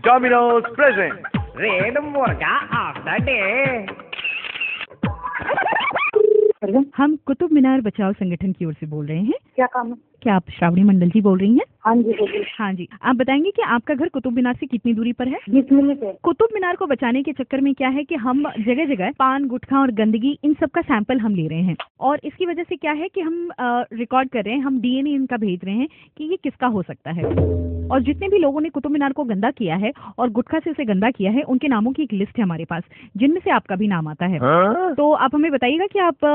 Domino's present Red मुर्गा of the day. हम कुतुब मीनार बचाओ संगठन की ओर से बोल रहे हैं। क्या काम है? क्या आप श्रावणी मंडल जी बोल रही हैं? हाँ जी बोलिए। हाँ जी, आप बताएंगे कि आपका घर कुतुब मीनार से कितनी दूरी पर है? 20 मिनट है। कुतुब मीनार को बचाने के चक्कर में क्या है कि हम जगह जगह पान, गुटखा और गंदगी इन सब का सैंपल हम ले रहे हैं और इसकी वजह से क्या है कि हम रिकॉर्ड कर रहे हैं, हम डीएनए इनका भेज रहे हैं कि ये किसका हो सकता है। और जितने भी लोगों ने कुतुब मीनार को गंदा किया है और गुटखा से उसे गंदा किया है, उनके नामों की एक लिस्ट है हमारे पास, जिनमें से आपका भी नाम आता है। तो आप हमें बताइएगा कि आप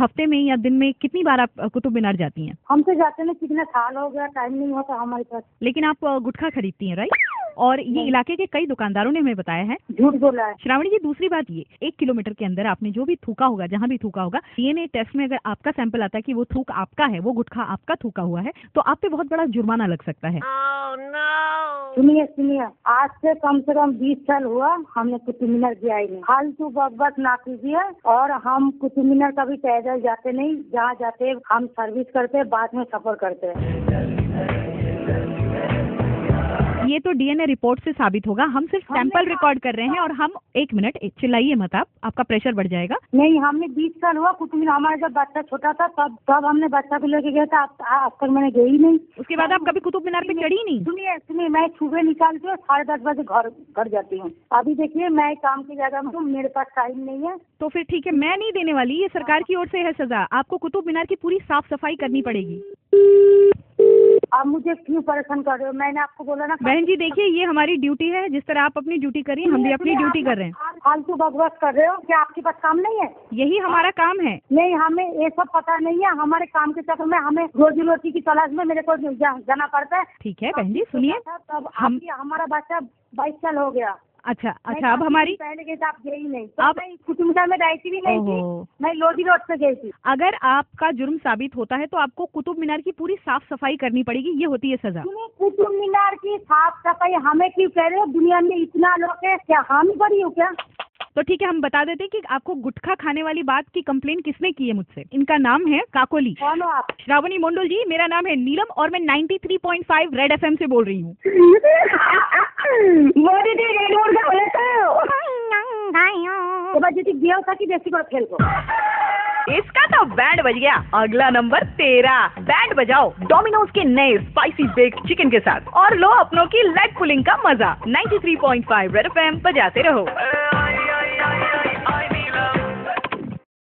हफ्ते में या दिन में कितनी बार आप कुतुब मीनार जाती हैं? हम तो जाते हैं, कितना साल हो गया, टाइम नहीं होता हमारे पास। लेकिन आप गुटखा खरीदती हैं, राइट? और ये इलाके के कई दुकानदारों ने हमें बताया है। झूठ बोला है। श्रावणी जी, दूसरी बात ये, 1 किलोमीटर के अंदर आपने जो भी थूका होगा, जहाँ भी थूका होगा, डीएनए टेस्ट में अगर आपका सैंपल आता है कि वो थूक आपका है, वो गुटखा आपका थूका हुआ है, तो आप पे बहुत बड़ा जुर्माना लग सकता है। सुनिए, आज से कम 20 साल हुआ हमने कुतुब मीनार गया ही नहीं। फालतू बकबक ना कीजिए। और हम कुतुब मीनार कभी पैदल जाते नहीं, जहाँ जाते हम सर्विस करते, बाद में सफर करते हैं। ये तो डीएनए रिपोर्ट से साबित होगा, हम सिर्फ सैंपल रिकॉर्ड कर रहे हैं। और हम 1 मिनट, चिल्लाइए मत आप, आपका प्रेशर बढ़ जाएगा। नहीं, हमने 20 साल हुआ कुतुब मीनार, हमारा जब बच्चा छोटा था तब हमने बच्चा को लेके गया था। अब तक मैंने गई नहीं। उसके बाद आप कभी कुतुब मीनार पे चढ़ी नहीं? सुनिए, मैं सुबह निकालती हूँ, 10:30 बजे घर जाती हूँ। अभी देखिए, मैं काम की जगह में हूँ, मेरे पास टाइम नहीं है। तो फिर ठीक है, मैं नहीं देने वाली, ये सरकार की ओर से है सजा। आपको कुतुब मीनार की पूरी साफ सफाई करनी पड़ेगी। आप मुझे क्यों परेशान कर रहे हो? मैंने आपको बोला ना। बहन जी देखिए, ये हमारी ड्यूटी है, जिस तरह आप अपनी ड्यूटी करिए, हम भी अपनी ड्यूटी कर रहे हैं। फालतू बकवास कर रहे हो, क्या आपके पास काम नहीं है? यही हमारा काम है। नहीं, हमें ये सब पता नहीं है। हमारे काम के चक्कर में हमें रोजी रोटी की तलाश में मेरे को जाना पड़ता है। ठीक है बहन जी, सुनिए, तब हमारा बच्चा 22 साल हो गया। अच्छा, अब हमारी पहले के आप गई नहीं, तो मैं कुतुब मीनार में रहती भी नहीं थी, मैं लोधी रोड से गई थी। अगर आपका जुर्म साबित होता है तो आपको कुतुब मीनार की पूरी साफ सफाई करनी पड़ेगी, ये होती है सजा। कुतुब मीनार की साफ सफाई हमें क्यों कह रहे हो? दुनिया में इतना लोग है, क्या हम बड़ी हो क्या? तो ठीक है, हम बता देते हैं कि आपको गुटखा खाने वाली बात की कंप्लेन किसने की है मुझसे। इनका नाम है काकोली। कौन हो आप? श्रावणी मंडल जी, मेरा नाम है नीलम और मैं 93.5 रेड एफएम से बोल रही हूँ। इसका तो बैंड बज गया। अगला नंबर 13, बैंड बजाओ डोमिनोज के नए स्पाइसी बेक्ड चिकन के साथ और लो अपनों की लेग पुलिंग का मजा। 93.5 रेड एफएम बजाते रहो।